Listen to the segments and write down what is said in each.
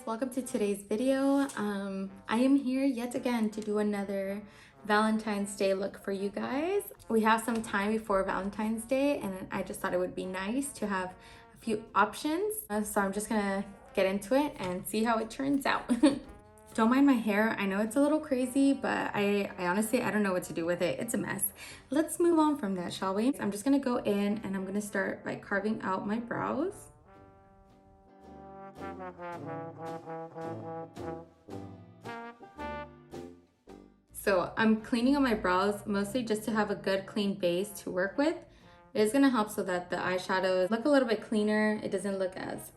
welcome to today's video. I am here yet again to do another Valentine's Day look for you guys. We have some time before Valentine's Day and I just thought it would be nice to have a few options. So I'm just gonna get into it and see how it turns out. Don't mind my hair. I know it's a little crazy, but I honestly, I don't know what to do with it. It's a mess. Let's move on from that, shall we? I'm just gonna go in and I'm gonna start by carving out my brows. So I'm cleaning up my brows mostly just to have a good clean base to work with. It is gonna help so that the eyeshadows look a little bit cleaner. It doesn't look as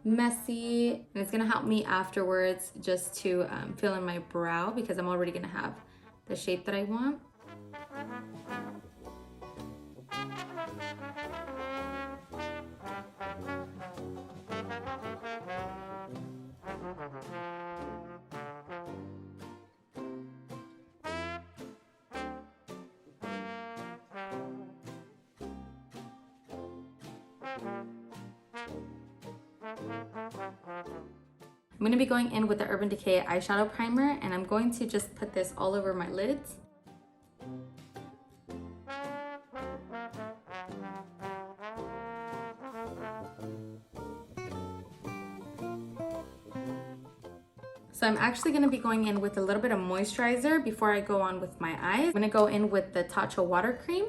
messy, and it's gonna help me afterwards just to fill in my brow because I'm already gonna have the shape that I want. I'm going to be going in with the Urban Decay eyeshadow primer, and I'm going to just put this all over my lids. So I'm actually going to be going in with a little bit of moisturizer before I go on with my eyes. I'm going to go in with the Tatcha water cream.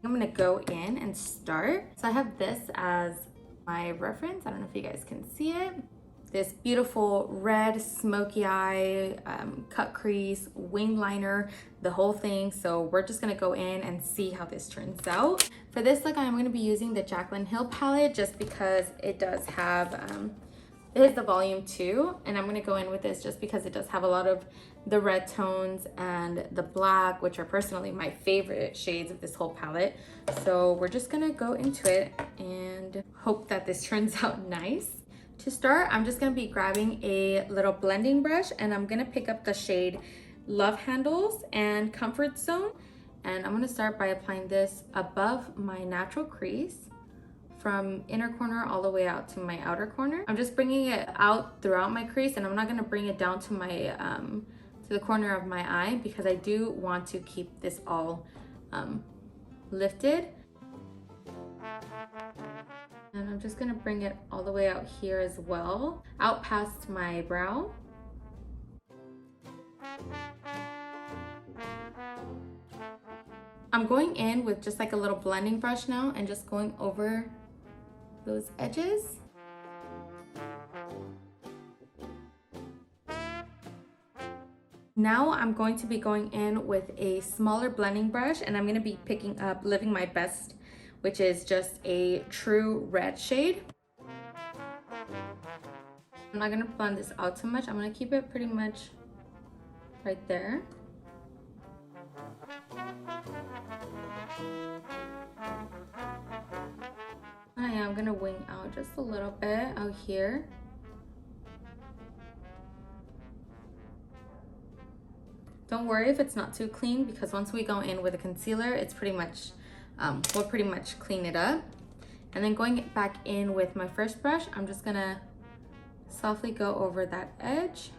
I'm gonna go in and start. So I have this as my reference. I don't know if you guys can see it. This beautiful red smoky eye, cut crease, wing liner, the whole thing. So we're just gonna go in and see how this turns out. For this look, I'm gonna be using the Jaclyn Hill palette just because it does have, it is the volume 2, and I'm gonna go in with this just because it does have a lot of the red tones and the black, which are personally my favorite shades of this whole palette. So we're just gonna go into it and hope that this turns out nice. To start, I'm just gonna be grabbing a little blending brush and I'm gonna pick up the shade Love Handles and Comfort Zone. And I'm gonna start by applying this above my natural crease from inner corner all the way out to my outer corner. I'm just bringing it out throughout my crease, and I'm not gonna bring it down to my to the corner of my eye because I do want to keep this all lifted. And I'm just gonna bring it all the way out here as well, out past my brow. I'm going in with just like a little blending brush now and just going over those edges. Now I'm going to be going in with a smaller blending brush and I'm going to be picking up Living My Best, which is just a true red shade. I'm not going to blend this out too much. I'm going to keep it pretty much right there. I'm gonna wing out just a little bit out here. Don't worry if it's not too clean because once we go in with a concealer, it's pretty much, we'll pretty much clean it up. And then going back in with my first brush, I'm just gonna softly go over that edge.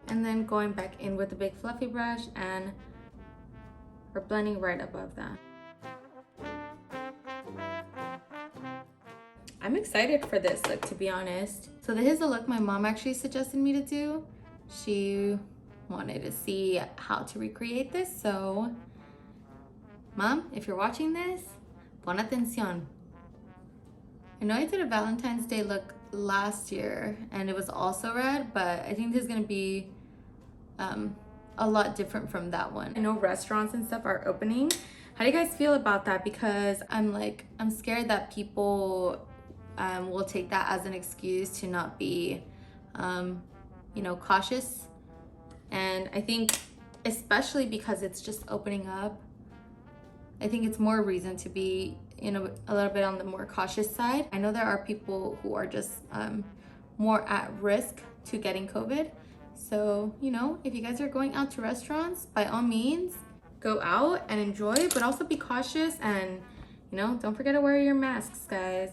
And then going back in with the big fluffy brush and we're blending right above that. I'm excited for this look, to be honest. So this is the look my mom actually suggested me to do. She wanted to see how to recreate this. So Mom, if you're watching this, pon atención. I know I did a Valentine's Day look last year and it was also red, but I think this is gonna be a lot different from that one. I know restaurants and stuff are opening. How do you guys feel about that? Because I'm scared that people will take that as an excuse to not be, you know, cautious. And I think especially because it's just opening up, I think it's more reason to be, you know, a little bit on the more cautious side. I know there are people who are just more at risk to getting COVID. So, you know, if you guys are going out to restaurants, by all means, go out and enjoy, but also be cautious and, you know, don't forget to wear your masks, guys.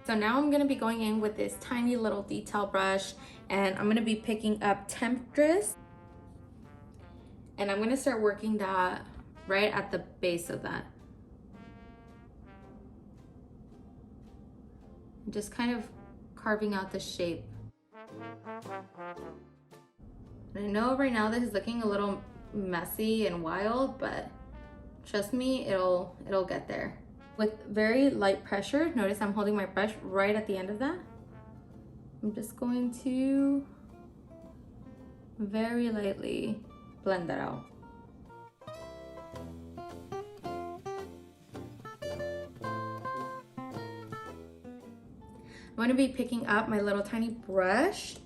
So now I'm gonna be going in with this tiny little detail brush, and I'm gonna be picking up Temptress, and I'm gonna start working that right at the base of that. Just kind of carving out the shape. And I know right now this is looking a little messy and wild, but trust me, it'll get there. With very light pressure, notice I'm holding my brush right at the end of that. I'm just going to very lightly blend that out. I'm going to be picking up my little tiny brush,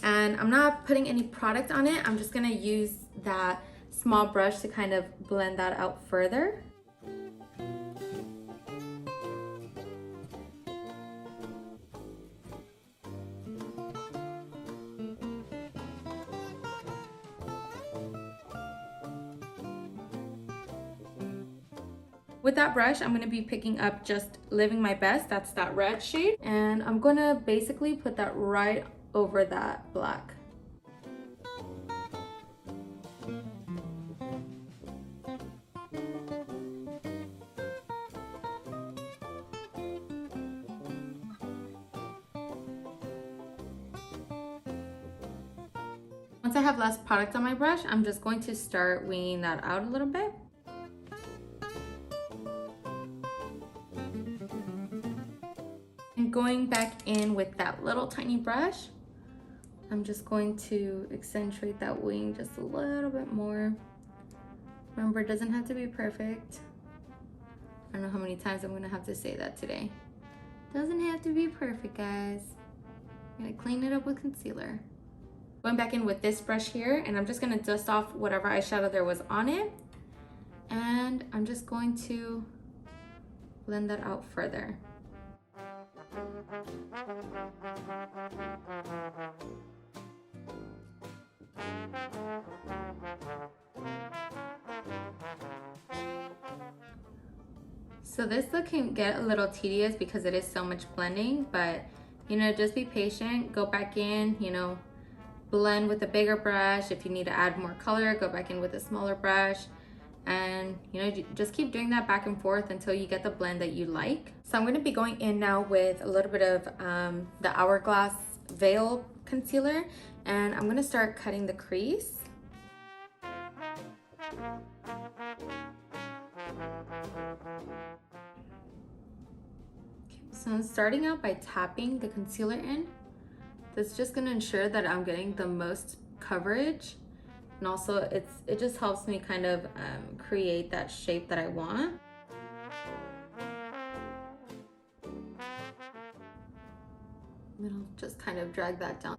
and I'm not putting any product on it. I'm just going to use that small brush to kind of blend that out further. With that brush, I'm going to be picking up just Living My Best. That's that red shade. And I'm going to basically put that right over that black. Once I have less product on my brush, I'm just going to start winging that out a little bit. Going back in with that little tiny brush, I'm just going to accentuate that wing just a little bit more. Remember, it doesn't have to be perfect. I don't know how many times I'm gonna have to say that today. Doesn't have to be perfect, guys. I'm gonna clean it up with concealer. Going back in with this brush here, and I'm just gonna dust off whatever eyeshadow there was on it. And I'm just going to blend that out further. So this look can get a little tedious because it is so much blending, but you know, just be patient, go back in, you know, blend with a bigger brush. If you need to add more color, go back in with a smaller brush. And you know, just keep doing that back and forth until you get the blend that you like. So I'm going to be going in now with a little bit of the Hourglass Veil Concealer, and I'm going to start cutting the crease. So I'm starting out by tapping the concealer in. That's just going to ensure that I'm getting the most coverage. And also it just helps me kind of create that shape that I want. And then I'll just kind of drag that down.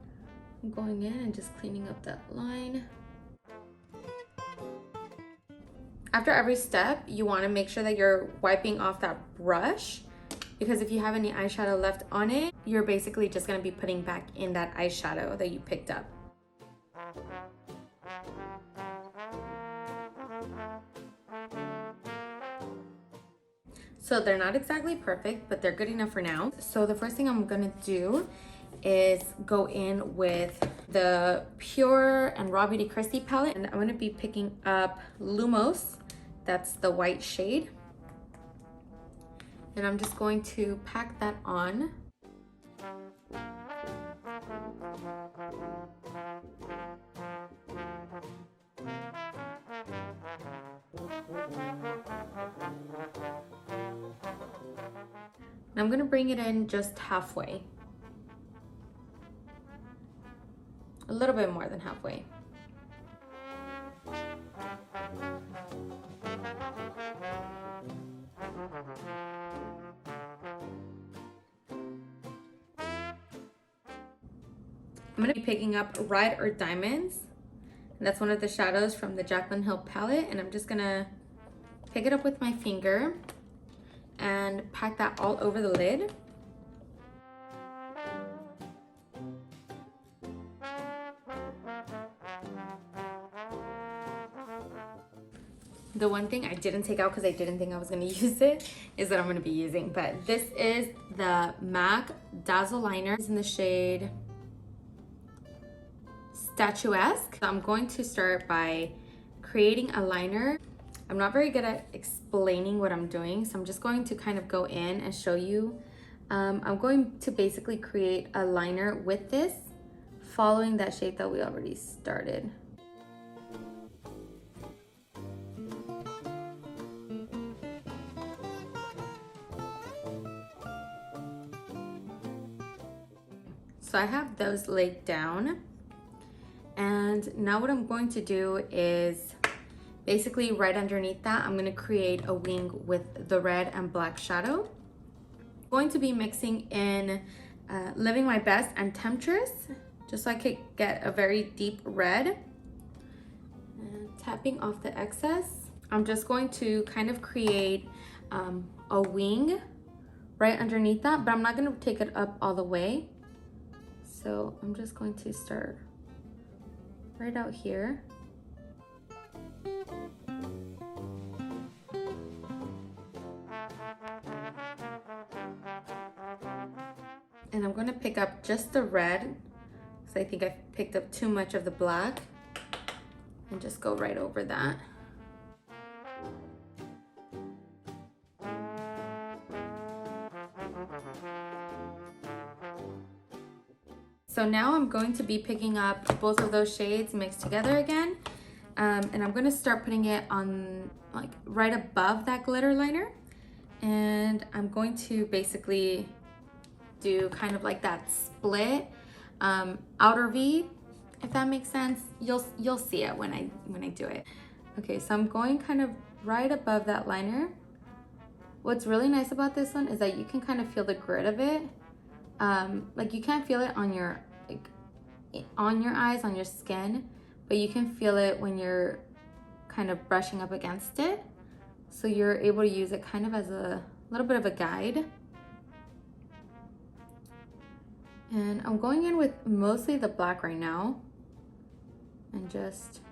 I'm going in and just cleaning up that line. After every step, you want to make sure that you're wiping off that brush, because if you have any eyeshadow left on it, you're basically just going to be putting back in that eyeshadow that you picked up. So they're not exactly perfect, but they're good enough for now. So the first thing I'm gonna do is go in with the Pure and Raw Beauty Kristy palette, and I'm gonna be picking up Lumos. That's the white shade. And I'm just going to pack that on. And I'm gonna bring it in just halfway. A little bit more than halfway. I'm gonna be picking up Ride or Diamonds. And that's one of the shadows from the Jaclyn palette. And I'm just gonna pick it up with my finger. and pack that all over the lid. The one thing I didn't take out because I didn't think I was going to use it is that I'm going to be using, but this is the MAC Dazzle Liner. It's in the shade Statuesque. So I'm going to start by creating a liner. I'm not very good at explaining what I'm doing, so I'm just going to kind of go in and show you. I'm going to basically create a liner with this, following that shape that we already started. So I have those laid down, and now what I'm going to do is basically right underneath that, I'm going to create a wing with the red and black shadow. I'm going to be mixing in Living My Best and Temptress, just so I could get a very deep red. And tapping off the excess, I'm just going to kind of create a wing right underneath that, but I'm not going to take it up all the way. So I'm just going to start right out here. And I'm going to pick up just the red, because I think I picked up too much of the black, and just go right over that. So now I'm going to be picking up both of those shades mixed together again, and I'm going to start putting it on like right above that glitter liner, and I'm going to basically do kind of like that split outer V, if that makes sense. You'll see it when I do it. Okay, so I'm going kind of right above that liner. What's really nice about this one is that you can kind of feel the grit of it. Like you can't feel it on your eyes, on your skin, but you can feel it when you're kind of brushing up against it. So you're able to use it kind of as a little bit of a guide. And I'm going in with mostly the black right now, and just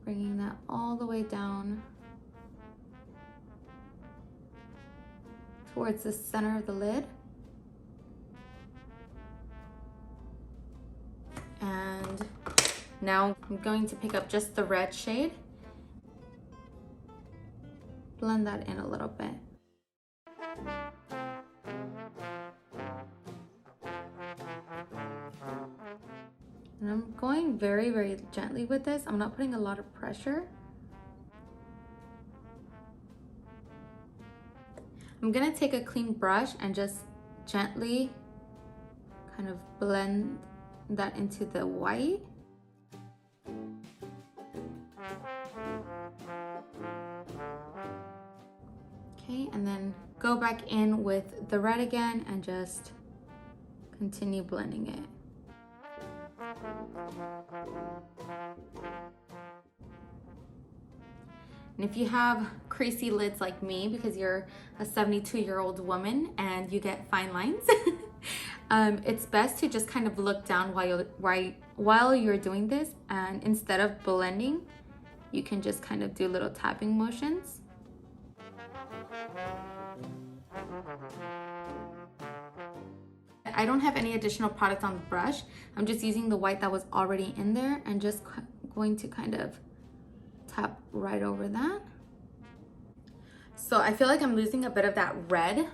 bringing that all the way down towards the center of the lid. And now I'm going to pick up just the red shade, blend that in a little bit. And I'm going very, very gently with this. I'm not putting a lot of pressure. I'm gonna take a clean brush and just gently kind of blend that into the white. Okay, and then go back in with the red again and just continue blending it. And if you have creasy lids like me, because you're a 72-year-old woman and you get fine lines, it's best to just kind of look down while you're doing this, and instead of blending, you can just kind of do little tapping motions. I don't have any additional product on the brush. I'm just using the white that was already in there and just going to kind of tap right over that. So I feel like I'm losing a bit of that red.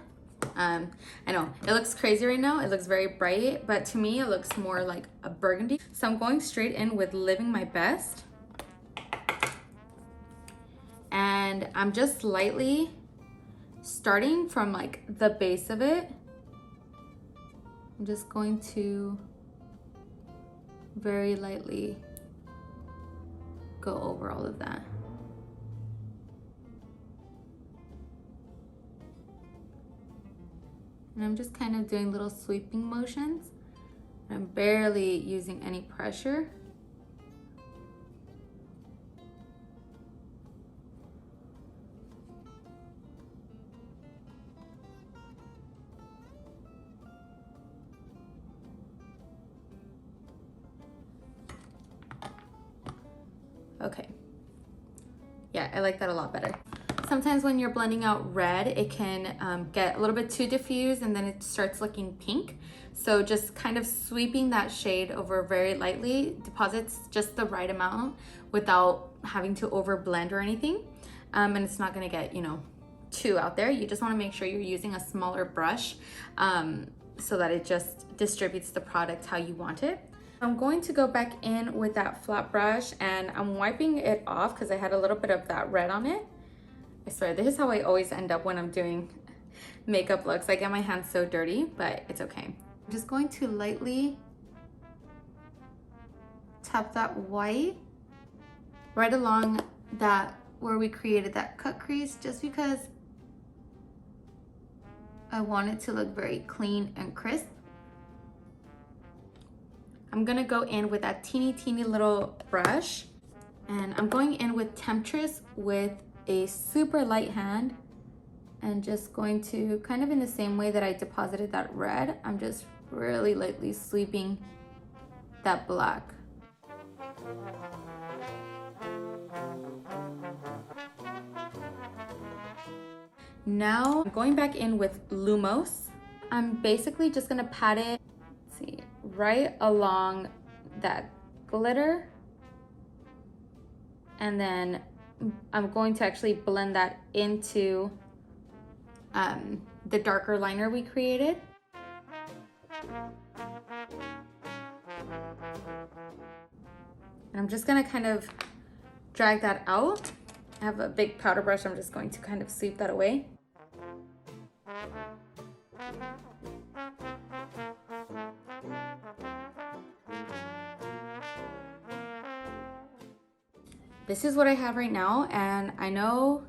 I know it looks crazy right now. It looks very bright, but to me it looks more like a burgundy. So I'm going straight in with Living My Best. And I'm just lightly starting from like the base of it. I'm just going to very lightly go over all of that. And I'm just kind of doing little sweeping motions. I'm barely using any pressure. Okay. Yeah, I like that a lot better. Sometimes when you're blending out red, it can get a little bit too diffused and then it starts looking pink. So just kind of sweeping that shade over very lightly deposits just the right amount without having to over blend or anything. And it's not gonna get, you know, too out there. You just wanna make sure you're using a smaller brush so that it just distributes the product how you want it. I'm going to go back in with that flat brush and I'm wiping it off because I had a little bit of that red on it. I swear, this is how I always end up when I'm doing makeup looks. I get my hands so dirty, but it's okay. I'm just going to lightly tap that white right along that where we created that cut crease, just because I want it to look very clean and crisp. I'm gonna go in with that teeny little brush, and I'm going in with Temptress with a super light hand, and just going to, kind of in the same way that I deposited that red, I'm just really lightly sweeping that black. Now I'm going back in with Lumos. I'm basically just gonna pat it, let's see, right along that glitter, and then I'm going to actually blend that into the darker liner we created. And I'm just gonna kind of drag that out. I have a big powder brush, I'm just going to kind of sweep that away. This is what I have right now, and I know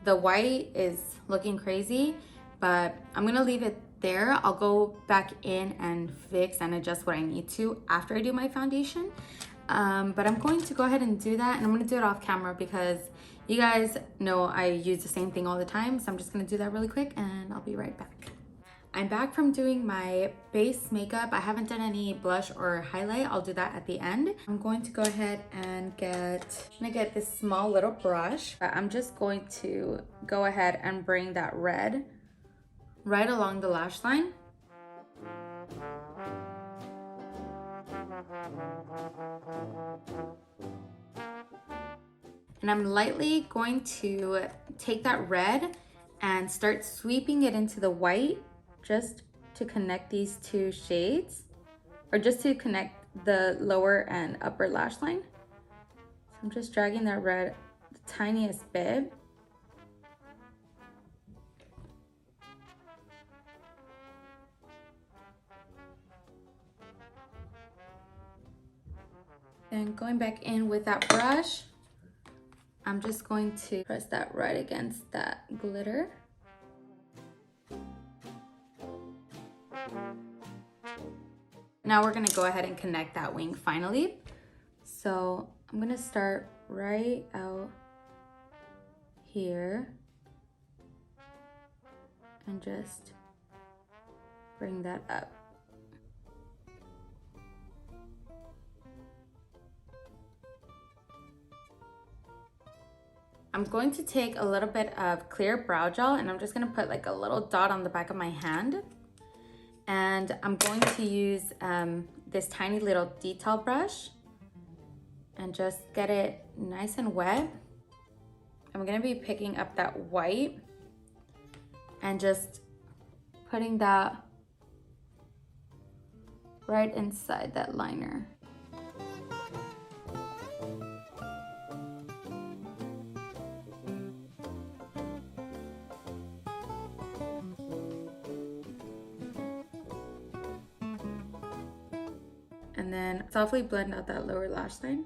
the white is looking crazy, but I'm gonna leave it there. I'll go back in and fix and adjust what I need to after I do my foundation. But I'm going to go ahead and do that, and I'm gonna do it off camera because you guys know I use the same thing all the time. So I'm just gonna do that really quick and I'll be right back. I'm back from doing my base makeup. I haven't done any blush or highlight. I'll do that at the end. I'm going to go ahead and get this small little brush. I'm just going to go ahead and bring that red right along the lash line. And I'm lightly going to take that red and start sweeping it into the white, just to connect these two shades, or just to connect the lower and upper lash line. So I'm just dragging that red the tiniest bit. Then going back in with that brush, I'm just going to press that right against that glitter. Now we're gonna go ahead and connect that wing finally. So I'm gonna start right out here and just bring that up. I'm going to take a little bit of clear brow gel and I'm just gonna put like a little dot on the back of my hand. And I'm going to use this tiny little detail brush and just get it nice and wet. I'm gonna be picking up that white and just putting that right inside that liner. And then softly blend out that lower lash line.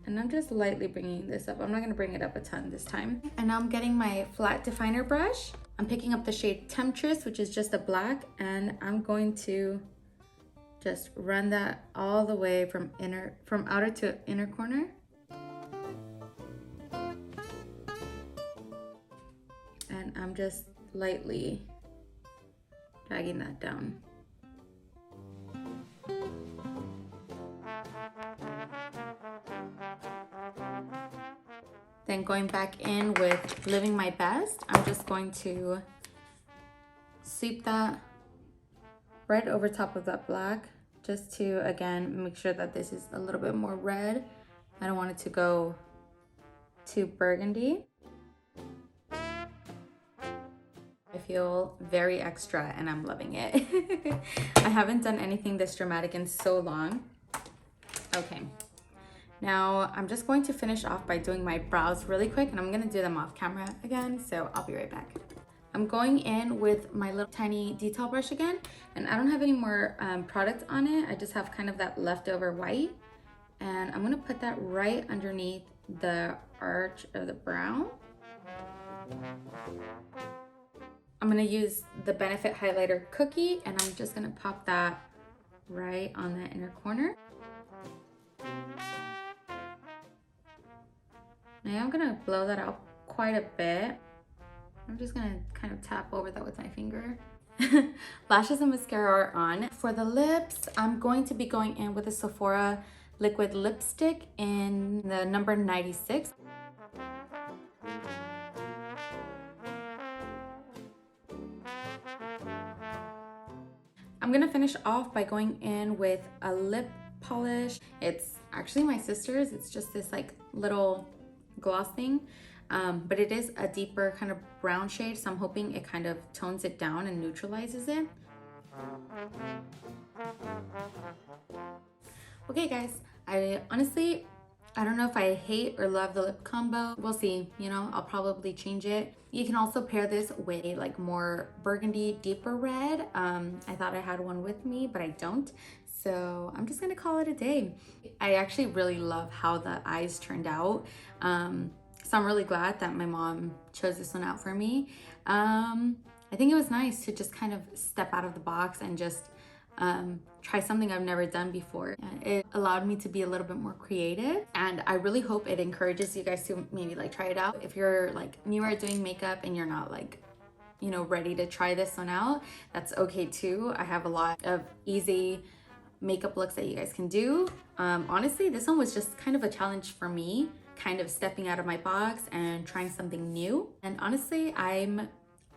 And I'm just lightly bringing this up. I'm not gonna bring it up a ton this time. And now I'm getting my flat definer brush. I'm picking up the shade Temptress, which is just a black, and I'm going to just run that all the way from outer to inner corner. And I'm just lightly dragging that down. Then going back in with Living My Best, I'm just going to sweep that right over top of that black, just to, again, make sure that this is a little bit more red. I don't want it to go too burgundy. I feel very extra and I'm loving it. I haven't done anything this dramatic in so long. Okay, now I'm just going to finish off by doing my brows really quick, and I'm gonna do them off camera again, so I'll be right back. I'm going in with my little tiny detail brush again, and I don't have any more product on it. I just have kind of that leftover white, and I'm gonna put that right underneath the arch of the brow. I'm gonna use the Benefit Highlighter Cookie, and I'm just gonna pop that right on that inner corner. Now I'm gonna blow that out quite a bit. I'm just gonna kind of tap over that with my finger. Lashes and mascara are on. For the lips, I'm going to be going in with a Sephora liquid lipstick in the number 96. I'm gonna finish off by going in with a lip polish. It's actually my sister's. It's just this like little gloss thing, but it is a deeper kind of brown shade, so I'm hoping it kind of tones it down and neutralizes it. Okay guys, I don't know if I hate or love the lip combo. We'll see, you know, I'll probably change it. You can also pair this with a like more burgundy, deeper red. I thought I had one with me, but I don't. So I'm just gonna call it a day. I actually really love how the eyes turned out. So I'm really glad that my mom chose this one out for me. I think it was nice to just kind of step out of the box and just try something I've never done before. It allowed me to be a little bit more creative, and I really hope it encourages you guys to maybe like try it out. If you're like newer at doing makeup and you're not like, you know, ready to try this one out, that's okay too. I have a lot of easy makeup looks that you guys can do. Honestly, this one was just kind of a challenge for me, kind of stepping out of my box and trying something new. And honestly, I'm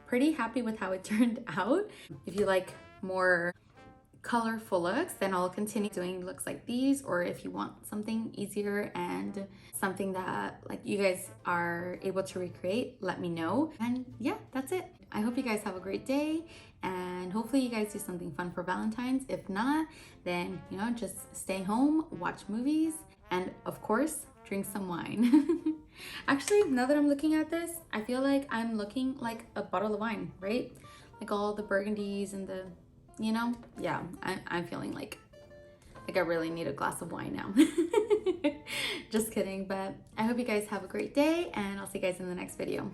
pretty happy with how it turned out. If you like more colorful looks, then I'll continue doing looks like these, or if you want something easier and something that like you guys are able to recreate, let me know. And yeah, that's it. I hope you guys have a great day, and hopefully you guys do something fun for Valentine's. If not, then, you know, just stay home, watch movies, and of course, drink some wine. Actually, now that I'm looking at this, I feel like I'm looking like a bottle of wine, right? Like all the burgundies and the, you know, yeah, I'm feeling like I really need a glass of wine now. Just kidding, but I hope you guys have a great day, and I'll see you guys in the next video.